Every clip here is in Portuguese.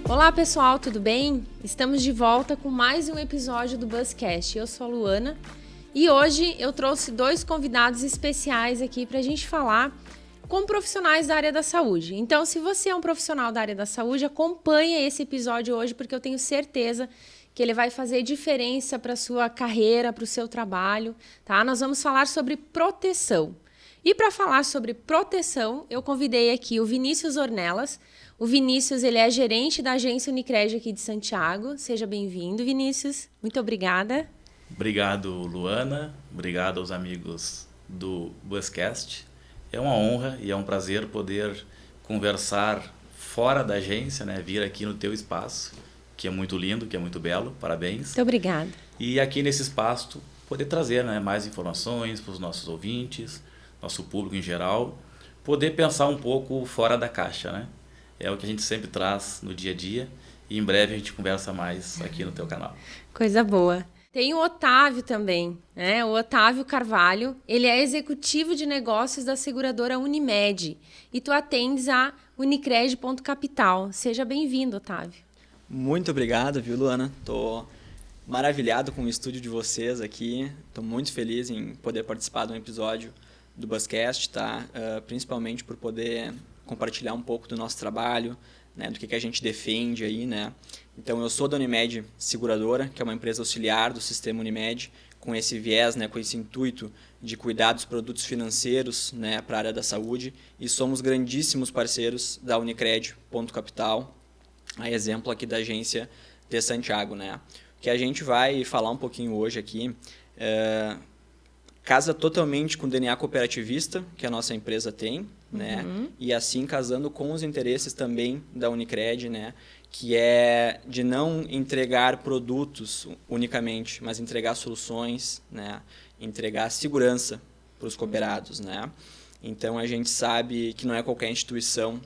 Olá pessoal, tudo bem? Estamos de volta com mais um episódio do Buzzcast. Eu sou a Luana e hoje eu trouxe 2 convidados especiais aqui para a gente falar com profissionais da área da saúde. Então, se você é um profissional da área da saúde, acompanhe esse episódio hoje porque eu tenho certeza que ele vai fazer diferença para a sua carreira, para o seu trabalho, tá? Nós vamos falar sobre proteção. E para falar sobre proteção, eu convidei aqui o Vinícius Ornelas. O Vinícius, ele é gerente da agência Unicred aqui de Santiago. Seja bem-vindo, Vinícius. Muito obrigada. Obrigado, Luana. Obrigado aos amigos do Buzzcast. É uma honra e é um prazer poder conversar fora da agência, né? Vir aqui no teu espaço, que é muito lindo, que é muito belo. Parabéns. Muito obrigada. E aqui nesse espaço poder trazer, né, mais informações para os nossos ouvintes, nosso público em geral, poder pensar um pouco fora da caixa, né? É o que a gente sempre traz no dia a dia e em breve a gente conversa mais aqui no teu canal. Coisa boa. Tem o Otávio também, né? O Otávio Carvalho, ele é executivo de negócios da seguradora Unimed e tu atendes a Unicred.capital. Seja bem-vindo, Otávio. Muito obrigado, viu, Luana? Tô maravilhado com o estúdio de vocês aqui. Tô muito feliz em poder participar de um episódio do Buzzcast, tá? Principalmente por poder compartilhar um pouco do nosso trabalho, né? Do que a gente defende aí, né? Então, eu sou da Unimed Seguradora, que é uma empresa auxiliar do sistema Unimed, com esse viés, né, com esse intuito de cuidar dos produtos financeiros, né, para a área da saúde, e somos grandíssimos parceiros da Unicred.capital, a exemplo aqui da agência de Santiago, né? O que a gente vai falar um pouquinho hoje aqui casa totalmente com o DNA cooperativista que a nossa empresa tem, né? E assim casando com os interesses também da Unicred, né? Que é de não entregar produtos unicamente, mas entregar soluções, né? Entregar segurança para os cooperados, né? Então a gente sabe que não é qualquer instituição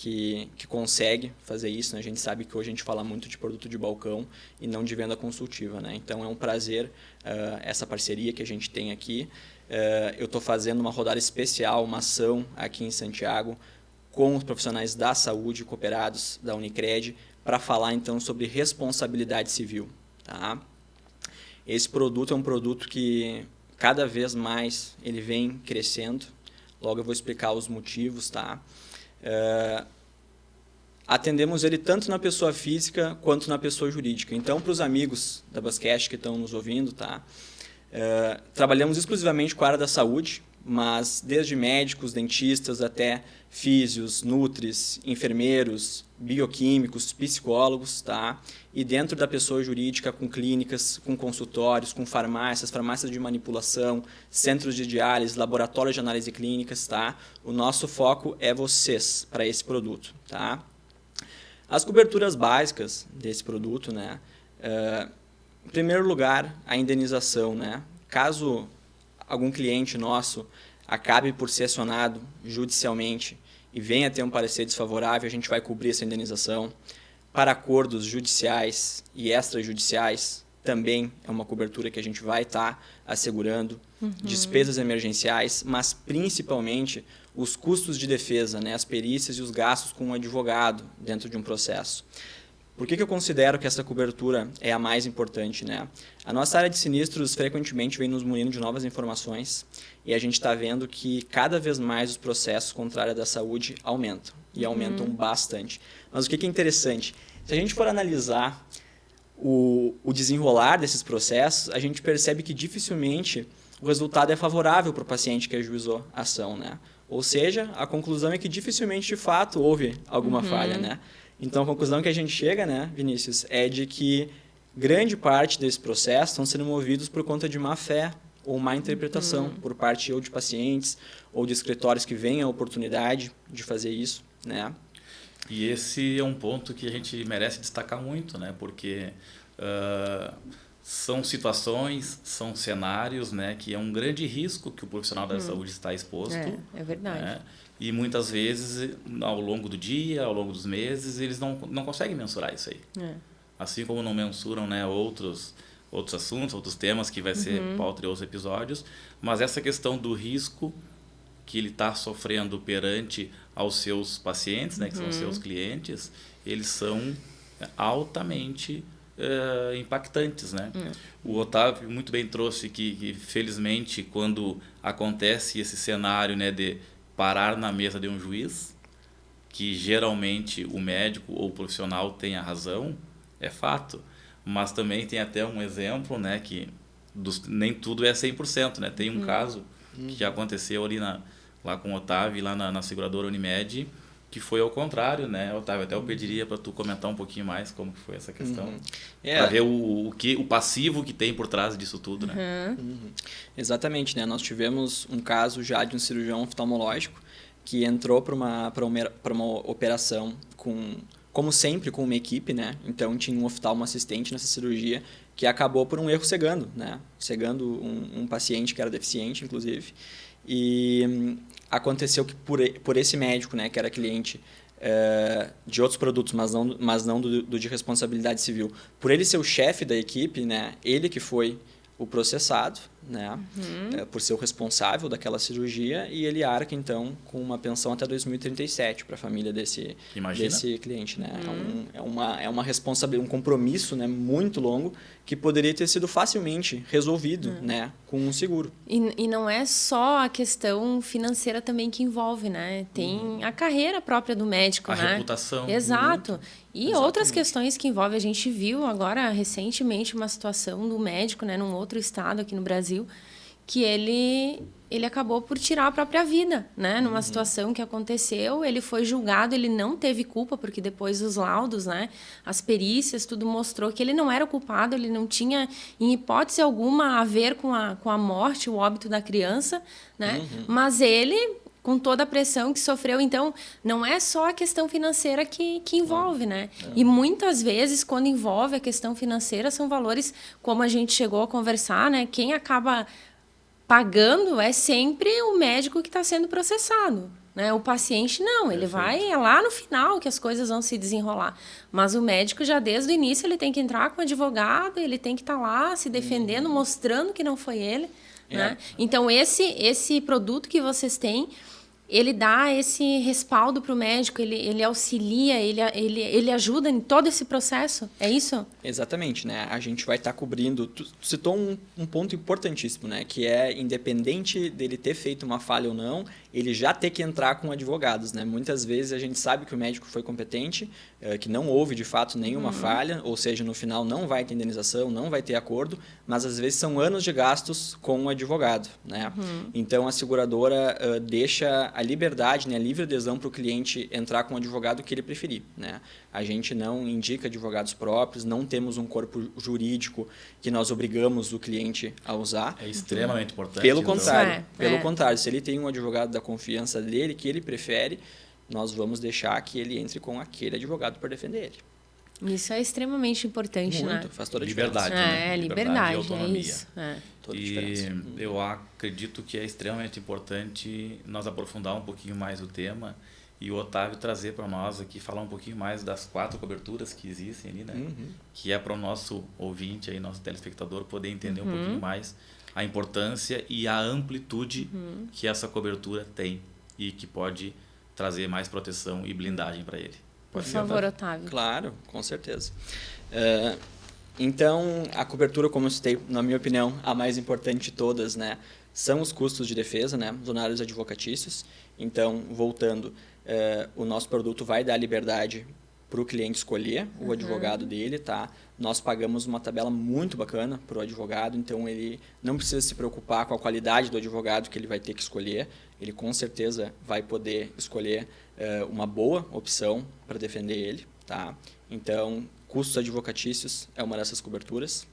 que consegue fazer isso, né? A gente sabe que hoje a gente fala muito de produto de balcão e não de venda consultiva, né? Então é um prazer essa parceria que a gente tem aqui. Eu estou fazendo uma rodada especial, uma ação aqui em Santiago com os profissionais da saúde cooperados da Unicred para falar então sobre responsabilidade civil, tá? Esse produto é um produto que cada vez mais ele vem crescendo. Logo eu vou explicar os motivos, tá? Atendemos ele tanto na pessoa física quanto na pessoa jurídica. Então, para os amigos da Buzzcast que estão nos ouvindo, tá? Trabalhamos exclusivamente com a área da saúde, mas desde médicos, dentistas até físios, nutris, enfermeiros, bioquímicos, psicólogos, tá? E dentro da pessoa jurídica com clínicas, com consultórios, com farmácias de manipulação, centros de diálise, laboratórios de análise clínicas, tá? O nosso foco é vocês para esse produto, tá? As coberturas básicas desse produto, né? Em primeiro lugar, a indenização, né? Caso algum cliente nosso acabe por ser acionado judicialmente e venha a ter um parecer desfavorável, a gente vai cobrir essa indenização. Para acordos judiciais e extrajudiciais, também é uma cobertura que a gente vai estar assegurando. Despesas emergenciais, mas principalmente os custos de defesa, né? As perícias e os gastos com um advogado dentro de um processo. Por que eu considero que essa cobertura é a mais importante, né? A nossa área de sinistros frequentemente vem nos munindo de novas informações e a gente está vendo que cada vez mais os processos contra a área da saúde aumentam e aumentam bastante. Mas o que é interessante? Se a gente for analisar o desenrolar desses processos, a gente percebe que dificilmente o resultado é favorável para o paciente que ajuizou a ação, né? Ou seja, a conclusão é que dificilmente, de fato, houve alguma falha, né? Então, a conclusão que a gente chega, né, Vinícius, é de que grande parte desse processo estão sendo movidos por conta de má fé ou má interpretação por parte ou de pacientes ou de escritórios que veem a oportunidade de fazer isso, né? E esse é um ponto que a gente merece destacar muito, né? Porque são situações, são cenários, né, que é um grande risco que o profissional da saúde está exposto. É verdade. Né? E muitas vezes, ao longo do dia, ao longo dos meses, eles não conseguem mensurar isso aí. Assim como não mensuram, né, outros assuntos, outros temas que vai ser pauta de outros episódios. Mas essa questão do risco que ele está sofrendo perante aos seus pacientes, né, que são os seus clientes, eles são altamente impactantes, né? O Otávio muito bem trouxe que felizmente, quando acontece esse cenário, né, de parar na mesa de um juiz, que geralmente o médico ou o profissional tem a razão, é fato, mas também tem até um exemplo, né, que nem tudo é 100%, né? Tem um caso que já aconteceu ali lá com o Otávio, lá na seguradora Unimed, que foi ao contrário, né, Otávio? Até eu pediria para tu comentar um pouquinho mais como que foi essa questão, para ver o passivo que tem por trás disso tudo, né? Exatamente, né? Nós tivemos um caso já de um cirurgião oftalmológico que entrou para uma operação como sempre, com uma equipe, né? Então tinha um oftalmo assistente nessa cirurgia que acabou por um erro cegando, né? Cegando um paciente que era deficiente, inclusive. E aconteceu que por esse médico, né, que era cliente de outros produtos, mas não do de responsabilidade civil, por ele ser o chefe da equipe, né, ele que foi o processado, né, por ser o responsável daquela cirurgia, e ele arca, então, com uma pensão até 2037 para a família desse cliente. Né? É uma responsabilidade, um compromisso, né, muito longo, que poderia ter sido facilmente resolvido, né, com um seguro. E não é só a questão financeira também que envolve, né? Tem a carreira própria do médico, né? A reputação. Exato. E outras questões que envolvem. A gente viu agora, recentemente, uma situação do médico, né, num outro estado aqui no Brasil, que ele acabou por tirar a própria vida, né? Numa situação que aconteceu, ele foi julgado, ele não teve culpa, porque depois os laudos, né, as perícias, tudo mostrou que ele não era o culpado, ele não tinha, em hipótese alguma, a ver com a morte, o óbito da criança, né? Mas ele, com toda a pressão que sofreu, então, não é só a questão financeira que envolve, né? E muitas vezes, quando envolve a questão financeira, são valores, como a gente chegou a conversar, né? Quem acaba pagando é sempre o médico que está sendo processado, né? O paciente não, ele vai lá no final que as coisas vão se desenrolar. Mas o médico já desde o início ele tem que entrar com o advogado, ele tem que estar lá se defendendo, mostrando que não foi ele, né? Então esse produto que vocês têm, ele dá esse respaldo para o médico, ele auxilia, ele ajuda em todo esse processo, é isso? Exatamente, né? A gente vai estar cobrindo... Tu citou um ponto importantíssimo, né? Que é, independente dele ter feito uma falha ou não, ele já ter que entrar com advogados, né? Muitas vezes a gente sabe que o médico foi competente, que não houve, de fato, nenhuma falha, ou seja, no final não vai ter indenização, não vai ter acordo, mas às vezes são anos de gastos com o advogado, né? Então, a seguradora deixa a liberdade, né, a livre adesão para o cliente entrar com o advogado que ele preferir, né? A gente não indica advogados próprios, não temos um corpo jurídico que nós obrigamos o cliente a usar. É extremamente importante. Pelo contrário, contrário, se ele tem um advogado da confiança dele, que ele prefere, nós vamos deixar que ele entre com aquele advogado para defender ele. Isso é extremamente importante, muito, né? Faz toda a liberdade, diferença. né? Liberdade, e autonomia. é isso. Toda a E diferença. eu acredito que é extremamente importante nós aprofundar um pouquinho mais o tema e o Otávio trazer para nós aqui, falar um pouquinho mais das 4 coberturas que existem ali, né? Que é para o nosso ouvinte, aí, nosso telespectador, poder entender um pouquinho mais a importância e a amplitude que essa cobertura tem e que pode trazer mais proteção e blindagem para ele. Por favor, Otávio. Claro, com certeza. Então, a cobertura, como eu citei, na minha opinião, a mais importante de todas, né, são os custos de defesa, né, os honorários advocatícios. Então, voltando, o nosso produto vai dar liberdade para o cliente escolher o advogado dele, tá? Nós pagamos uma tabela muito bacana para o advogado, então ele não precisa se preocupar com a qualidade do advogado que ele vai ter que escolher. Ele com certeza vai poder escolher uma boa opção para defender ele, tá? Então, custos advocatícios é uma dessas coberturas.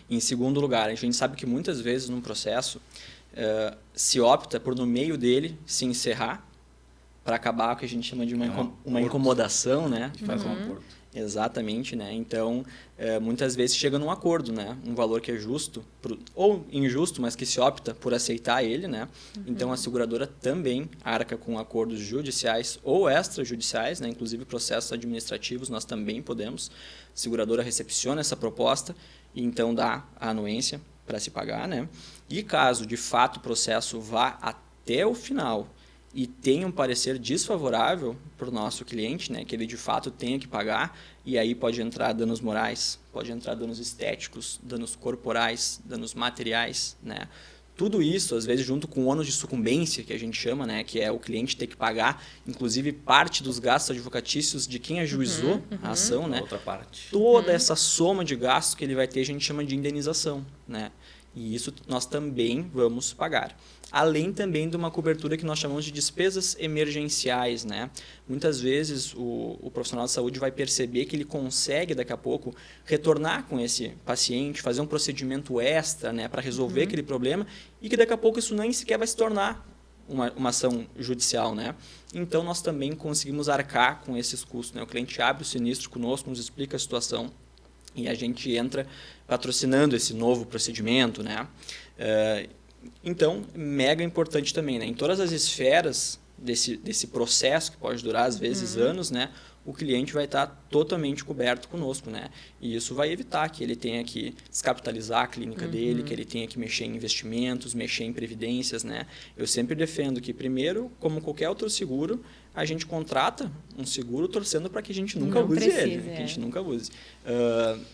Em segundo lugar, a gente sabe que muitas vezes num processo se opta por no meio dele se encerrar para acabar com o que a gente chama de uma incomodação, né? Faz um acordo. Exatamente, né? Então, muitas vezes chega num acordo, né? Um valor que é justo, ou injusto, mas que se opta por aceitar ele, né? Então, a seguradora também arca com acordos judiciais ou extrajudiciais, né? Inclusive processos administrativos nós também podemos. A seguradora recepciona essa proposta e então dá a anuência para se pagar, né? E caso, de fato, o processo vá até o final e tem um parecer desfavorável para o nosso cliente, né, que ele de fato tenha que pagar, e aí pode entrar danos morais, pode entrar danos estéticos, danos corporais, danos materiais, né? Tudo isso, às vezes, junto com o ônus de sucumbência, que a gente chama, né, que é o cliente ter que pagar, inclusive, parte dos gastos advocatícios de quem ajuizou a ação, né? Outra parte. Toda essa soma de gastos que ele vai ter, a gente chama de indenização, né? E isso nós também vamos pagar. Além também de uma cobertura que nós chamamos de despesas emergenciais, né? Muitas vezes o profissional de saúde vai perceber que ele consegue, daqui a pouco, retornar com esse paciente, fazer um procedimento extra, né, para resolver aquele problema, e que daqui a pouco isso nem sequer vai se tornar uma ação judicial, né? Então, nós também conseguimos arcar com esses custos, né? O cliente abre o sinistro conosco, nos explica a situação, e a gente entra patrocinando esse novo procedimento, né? Então, mega importante também, né? Em todas as esferas desse processo, que pode durar às vezes anos, né? O cliente vai estar totalmente coberto conosco, né? E isso vai evitar que ele tenha que descapitalizar a clínica dele, que ele tenha que mexer em investimentos, mexer em previdências, né? Eu sempre defendo que, primeiro, como qualquer outro seguro, a gente contrata um seguro torcendo para que a gente nunca use ele, que a gente nunca use.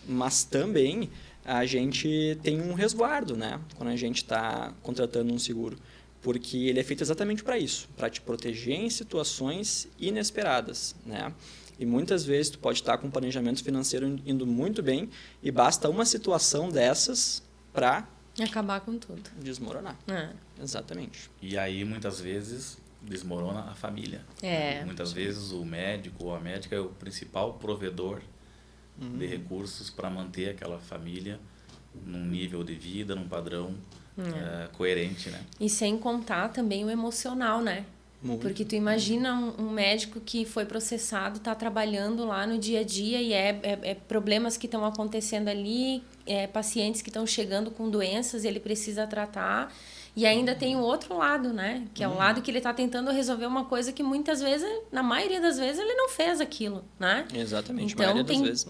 Mas também a gente tem um resguardo, né? Quando a gente está contratando um seguro, porque ele é feito exatamente para isso, para te proteger em situações inesperadas, né? E muitas vezes tu pode estar com um planejamento financeiro indo muito bem e basta uma situação dessas para acabar com tudo. Desmoronar. Exatamente. E aí, muitas vezes, desmorona a família. Muitas vezes o médico ou a médica é o principal provedor de recursos para manter aquela família num nível de vida, num padrão coerente, né? E sem contar também o emocional, né? Muito. Porque tu imagina um médico que foi processado, está trabalhando lá no dia a dia e é problemas que estão acontecendo ali, pacientes que estão chegando com doenças e ele precisa tratar. E ainda tem o outro lado, né? Que é o lado que ele está tentando resolver uma coisa que muitas vezes, na maioria das vezes, ele não fez aquilo, né? Exatamente. Então,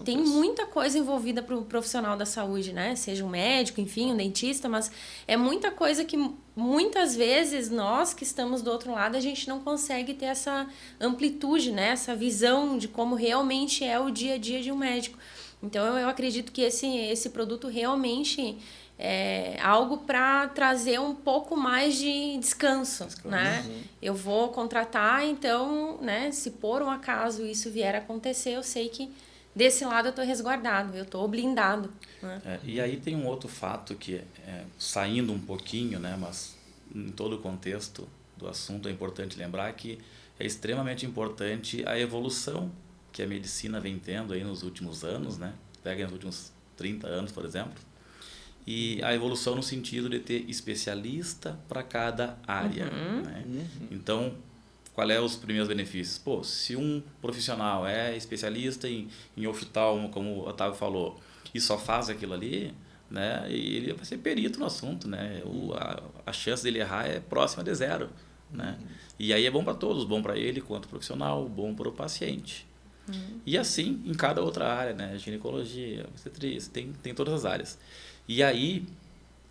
tem muita coisa envolvida para o profissional da saúde, né? Seja um médico, enfim, um dentista, mas é muita coisa que muitas vezes nós que estamos do outro lado, a gente não consegue ter essa amplitude, né? Essa visão de como realmente é o dia a dia de um médico. Então, eu acredito que esse produto realmente é algo para trazer um pouco mais de descanso, né? Eu vou contratar, então, né, se por um acaso isso vier a acontecer, eu sei que desse lado eu estou resguardado, eu estou blindado. Né? E aí tem um outro fato que, saindo um pouquinho, né, mas em todo o contexto do assunto é importante lembrar que é extremamente importante a evolução que a medicina vem tendo aí nos últimos anos, né? Pega nos últimos 30 anos, por exemplo. E a evolução no sentido de ter especialista para cada área. Né? Então, qual é os primeiros benefícios? Pô, se um profissional é especialista em oftalmo, como o Otávio falou, e só faz aquilo ali, né, ele vai ser perito no assunto, né? A chance dele errar é próxima de zero. Né? E aí é bom para todos, bom para ele quanto profissional, bom para o paciente. E assim em cada outra área, né? Ginecologia, obstetrícia, tem todas as áreas. E aí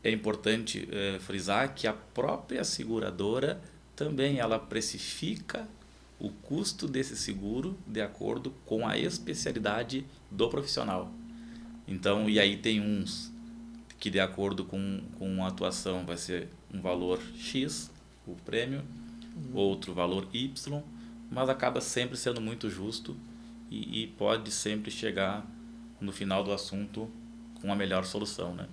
é importante frisar que a própria seguradora também ela precifica o custo desse seguro de acordo com a especialidade do profissional. Então, e aí tem uns que de acordo com a atuação vai ser um valor X, o prêmio, outro valor Y, mas acaba sempre sendo muito justo e pode sempre chegar no final do assunto com a melhor solução, né?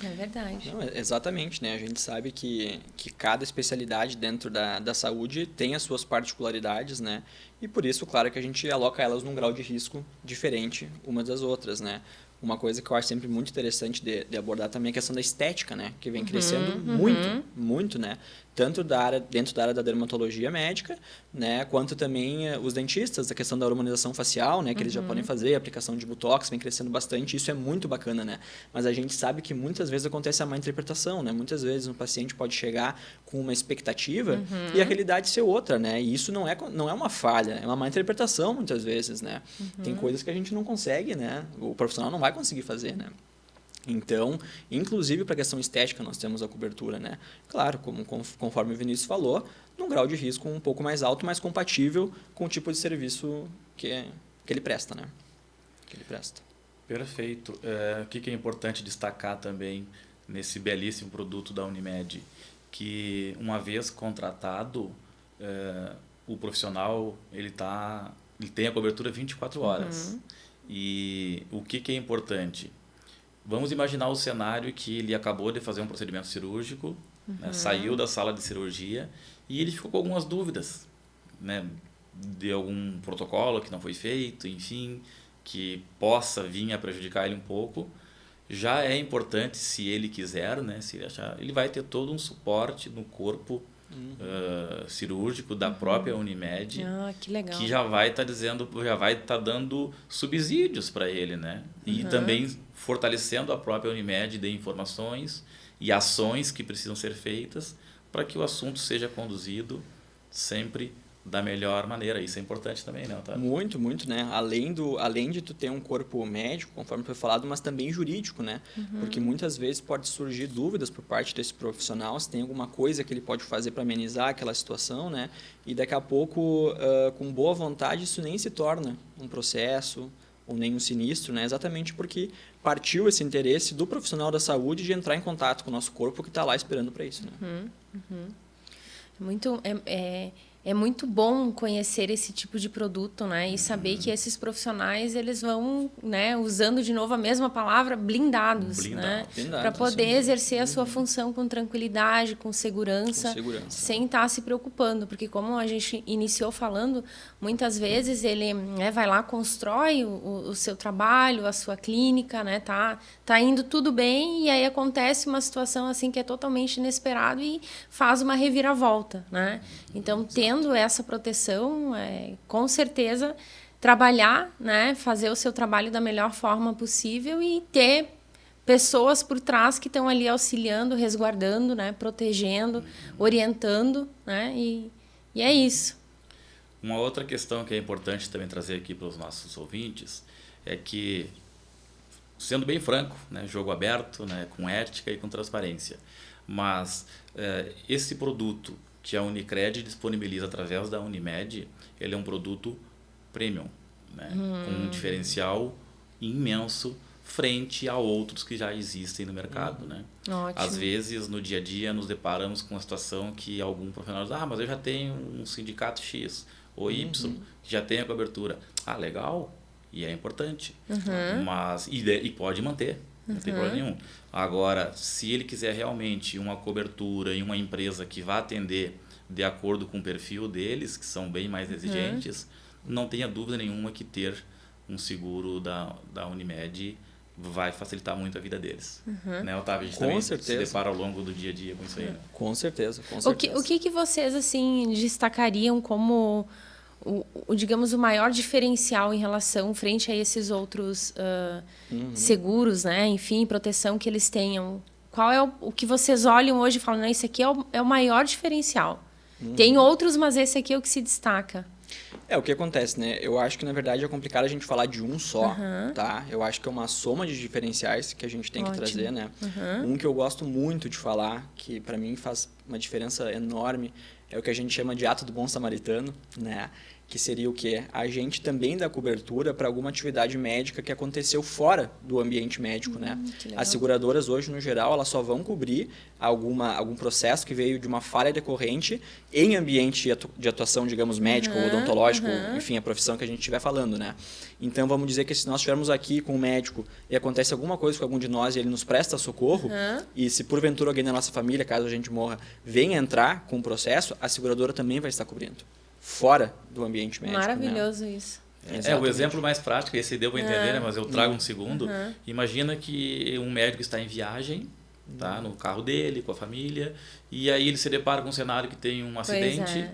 É verdade. Não, exatamente, né? A gente sabe que cada especialidade dentro da saúde tem as suas particularidades, né? E por isso, claro, que a gente aloca elas num grau de risco diferente umas das outras, né? Uma coisa que eu acho sempre muito interessante de abordar também é a questão da estética, né? Que vem crescendo muito, né? Tanto dentro da área da dermatologia médica, né? Quanto também os dentistas, a questão da harmonização facial, né? Que eles já podem fazer, a aplicação de botox vem crescendo bastante, isso é muito bacana, né? Mas a gente sabe que muitas vezes acontece a má interpretação, né? Muitas vezes um paciente pode chegar com uma expectativa e a realidade ser outra, né? E isso não é uma falha, é uma má interpretação muitas vezes, né? Tem coisas que a gente não consegue, né? O profissional não vai conseguir fazer, né? Então, inclusive para a questão estética, nós temos a cobertura, né? Claro, conforme o Vinícius falou, num grau de risco um pouco mais alto, mas compatível com o tipo de serviço que ele presta, né? Que ele presta. Perfeito. O que é importante destacar também nesse belíssimo produto da Unimed? Que uma vez contratado, o profissional ele tem a cobertura 24 horas. E o que é importante? Vamos imaginar o cenário que ele acabou de fazer um procedimento cirúrgico, né, saiu da sala de cirurgia e ele ficou com algumas dúvidas, né, de algum protocolo que não foi feito, enfim, que possa vir a prejudicar ele um pouco. Já é importante, se ele quiser, né, se ele achar, ele vai ter todo um suporte no corpo cirúrgico da própria Unimed, que legal. Que já vai estar dando subsídios para ele, né? E também fortalecendo a própria Unimed de informações e ações que precisam ser feitas para que o assunto seja conduzido sempre da melhor maneira. Isso é importante também, né, Otávio? Muito, muito, né? Além de tu ter um corpo médico, conforme foi falado, mas também jurídico, né? Porque muitas vezes pode surgir dúvidas por parte desse profissional, se tem alguma coisa que ele pode fazer para amenizar aquela situação, né? E daqui a pouco, com boa vontade, isso nem se torna um processo ou nem um sinistro, né? Exatamente porque partiu esse interesse do profissional da saúde de entrar em contato com o nosso corpo que está lá esperando para isso, né? É muito bom conhecer esse tipo de produto, né? E saber que esses profissionais, eles vão, né, usando de novo a mesma palavra, blindados, né? Para poder exercer a sua função com tranquilidade, com segurança, sem estar se preocupando. Porque como a gente iniciou falando, muitas vezes ele, né, vai lá, constrói o seu trabalho, a sua clínica, né? Tá indo tudo bem e aí acontece uma situação assim que é totalmente inesperado e faz uma reviravolta, né? Então, tendo essa proteção, com certeza, trabalhar, né, fazer o seu trabalho da melhor forma possível e ter pessoas por trás que estão ali auxiliando, resguardando, né, protegendo, orientando, né, e é isso. Uma outra questão que é importante também trazer aqui para os nossos ouvintes é que, sendo bem franco, né, jogo aberto, né, com ética e com transparência, mas esse produto que a Unicred disponibiliza através da Unimed, ele é um produto premium, né? Com um diferencial imenso frente a outros que já existem no mercado, né? Ótimo. Às vezes, no dia a dia, nos deparamos com uma situação que algum profissional diz, mas eu já tenho um sindicato X ou Y, que já tem a cobertura. Legal, e é importante, mas e pode manter. Não tem problema nenhum. Agora, se ele quiser realmente uma cobertura em uma empresa que vá atender de acordo com o perfil deles, que são bem mais exigentes, não tenha dúvida nenhuma que ter um seguro da Unimed vai facilitar muito a vida deles. Né, Otávio? A gente também se depara ao longo do dia a dia com isso aí. Né? Com certeza. O que vocês assim destacariam como digamos, o maior diferencial em relação frente a esses outros seguros, né? Enfim, proteção que eles tenham? Qual é o que vocês olham hoje e falam, não, esse aqui é o maior diferencial. Tem outros, mas esse aqui é o que se destaca. O que acontece, né? Eu acho que, na verdade, é complicado a gente falar de um só, tá? Eu acho que é uma soma de diferenciais que a gente tem que trazer, né? Um que eu gosto muito de falar, que para mim faz uma diferença enorme, é o que a gente chama de ato do bom samaritano, né? Que seria o quê? A gente também dá cobertura para alguma atividade médica que aconteceu fora do ambiente médico, né? As seguradoras hoje, no geral, elas só vão cobrir algum processo que veio de uma falha decorrente em ambiente de atuação, digamos, médico ou odontológico, enfim, a profissão que a gente estiver falando, né? Então, vamos dizer que se nós estivermos aqui com um médico e acontece alguma coisa com algum de nós e ele nos presta socorro, e se porventura alguém da nossa família, caso a gente morra, venha entrar com o processo, a seguradora também vai estar cobrindo. Fora do ambiente médico. Maravilhoso, né? Isso. O exemplo mais prático, esse deu para entender, né? Mas eu trago um segundo. Imagina que um médico está em viagem, tá? No carro dele, com a família, e aí ele se depara com um cenário que tem um acidente,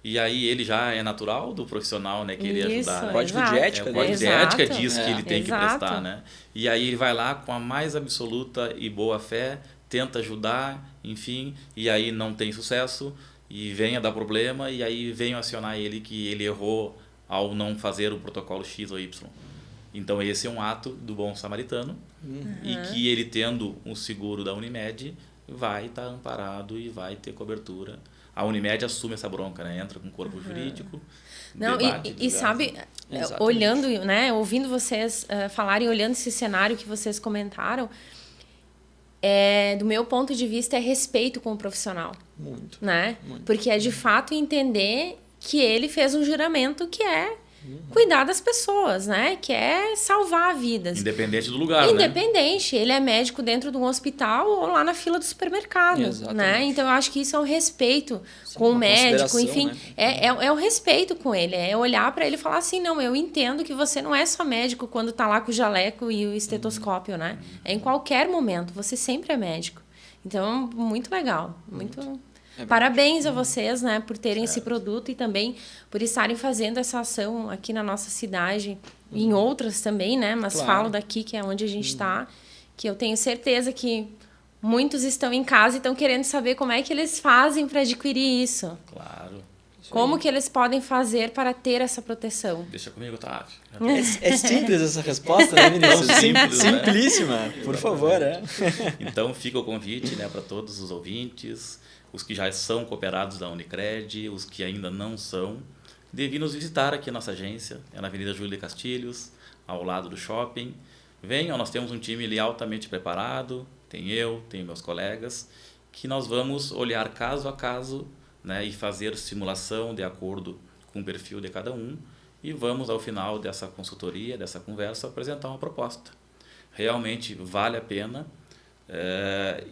e aí ele já é natural do profissional, né? Querer ajudar. Né? Código de ética. O código de ética diz que ele tem que prestar, né? E aí ele vai lá com a mais absoluta e boa fé, tenta ajudar, enfim, e aí não tem sucesso, e venha dar problema, e aí venham acionar ele que ele errou ao não fazer o protocolo X ou Y. Então, esse é um ato do bom samaritano e que ele, tendo um seguro da Unimed, vai estar amparado e vai ter cobertura. A Unimed assume essa bronca, né? Entra com o corpo jurídico. Não, e sabe, olhando, né, ouvindo vocês falarem, olhando esse cenário que vocês comentaram, do meu ponto de vista, é respeito com o profissional. Muito. Né? Muito. Porque é de fato entender que ele fez um juramento que é cuidar das pessoas, né? Que é salvar vidas. Independente do lugar, Independente. Né? Ele é médico dentro de um hospital ou lá na fila do supermercado. Exatamente. Né? Então, eu acho que isso é um respeito com o médico, enfim. Né? É um respeito com ele. É olhar para ele e falar assim, não, eu entendo que você não é só médico quando tá lá com o jaleco e o estetoscópio, né? É em qualquer momento. Você sempre é médico. Então, muito legal. Muito... Parabéns a vocês, né, por terem esse produto e também por estarem fazendo essa ação aqui na nossa cidade e em outras também, né? Mas falo daqui, que é onde a gente está, que eu tenho certeza que muitos estão em casa e estão querendo saber como é que eles fazem para adquirir isso. Claro. Como que eles podem fazer para ter essa proteção? Deixa comigo, Otávio. É simples essa resposta, né, Vinícius? Simples, né? Simplíssima, por favor. Então, fica o convite, né, para todos os ouvintes, os que já são cooperados da Unicred, os que ainda não são, de vir nos visitar aqui a nossa agência, é na Avenida Júlio de Castilhos, ao lado do shopping. Venham, nós temos um time ali altamente preparado, tem meus colegas, que nós vamos olhar caso a caso, né, e fazer simulação de acordo com o perfil de cada um, e vamos, ao final dessa consultoria, dessa conversa, apresentar uma proposta. Realmente vale a pena.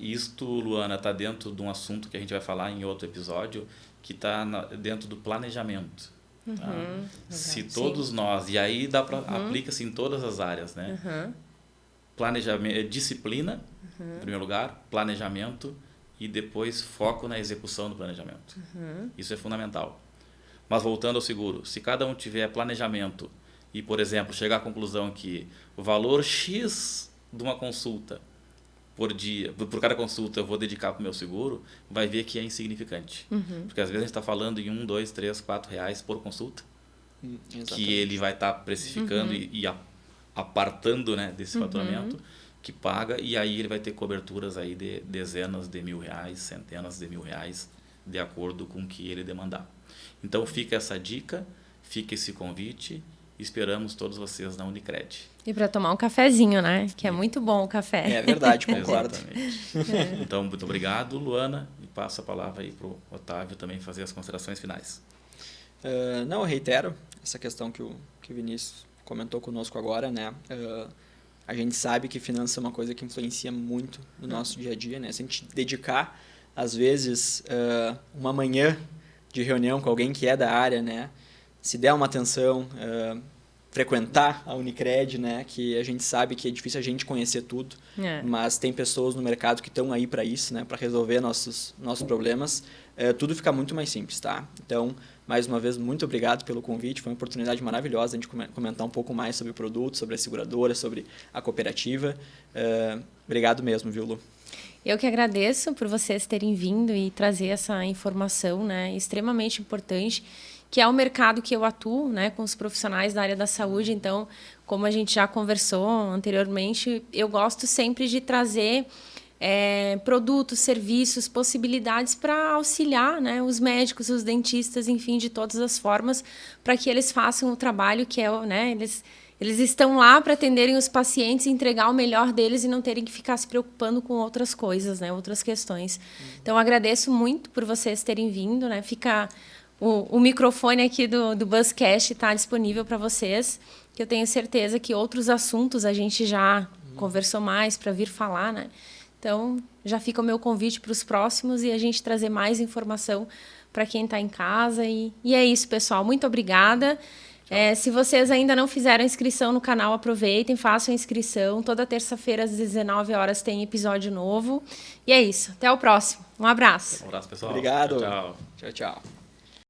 Isto, Luana, está dentro de um assunto que a gente vai falar em outro episódio, que está dentro do planejamento. Tá? Se todos nós, e aí aplica-se em todas as áreas, né? Planejamento, disciplina, em primeiro lugar, planejamento e depois foco na execução do planejamento. Isso é fundamental. Mas voltando ao seguro, se cada um tiver planejamento e, por exemplo, chegar à conclusão que o valor X de uma consulta por dia, por cada consulta eu vou dedicar para o meu seguro, vai ver que é insignificante. Porque às vezes a gente está falando em 1, 2, 3, 4 reais por consulta, que ele vai estar precificando e apartando, né, desse faturamento que paga, e aí ele vai ter coberturas aí de dezenas de mil reais, centenas de mil reais, de acordo com o que ele demandar. Então fica essa dica, fica esse convite. Esperamos todos vocês na Unicred. E para tomar um cafezinho, né? Que é muito bom o café. É verdade, concordo. Exatamente. Então, muito obrigado, Luana. E passo a palavra aí para o Otávio também fazer as considerações finais. Não, eu reitero essa questão que o Vinícius comentou conosco agora, né? A gente sabe que finanças é uma coisa que influencia muito no nosso dia a dia, né? Se a gente dedicar, às vezes, uma manhã de reunião com alguém que é da área, né? Se der uma atenção, frequentar a Unicred, né? Que a gente sabe que é difícil a gente conhecer tudo, mas tem pessoas no mercado que estão aí para isso, né? Para resolver nossos problemas. Tudo fica muito mais simples, tá? Então, mais uma vez, muito obrigado pelo convite. Foi uma oportunidade maravilhosa de comentar um pouco mais sobre o produto, sobre a seguradora, sobre a cooperativa. Obrigado mesmo, viu, Lu? Eu que agradeço por vocês terem vindo e trazer essa informação, né? Extremamente importante, que é o mercado que eu atuo, né, com os profissionais da área da saúde. Então, como a gente já conversou anteriormente, eu gosto sempre de trazer produtos, serviços, possibilidades para auxiliar, né, os médicos, os dentistas, enfim, de todas as formas, para que eles façam o trabalho que é, né, eles estão lá para atenderem os pacientes, entregar o melhor deles e não terem que ficar se preocupando com outras coisas, né, outras questões. Então, agradeço muito por vocês terem vindo, né, fica... O microfone aqui do Buzzcast está disponível para vocês, que eu tenho certeza que outros assuntos a gente já conversou mais para vir falar, né? Então, já fica o meu convite para os próximos e a gente trazer mais informação para quem está em casa. E é isso, pessoal. Muito obrigada. Se vocês ainda não fizeram inscrição no canal, aproveitem, façam a inscrição. Toda terça-feira, às 19 horas, tem episódio novo. E é isso. Até o próximo. Um abraço. Um abraço, pessoal. Obrigado. Tchau, tchau. Tchau, tchau.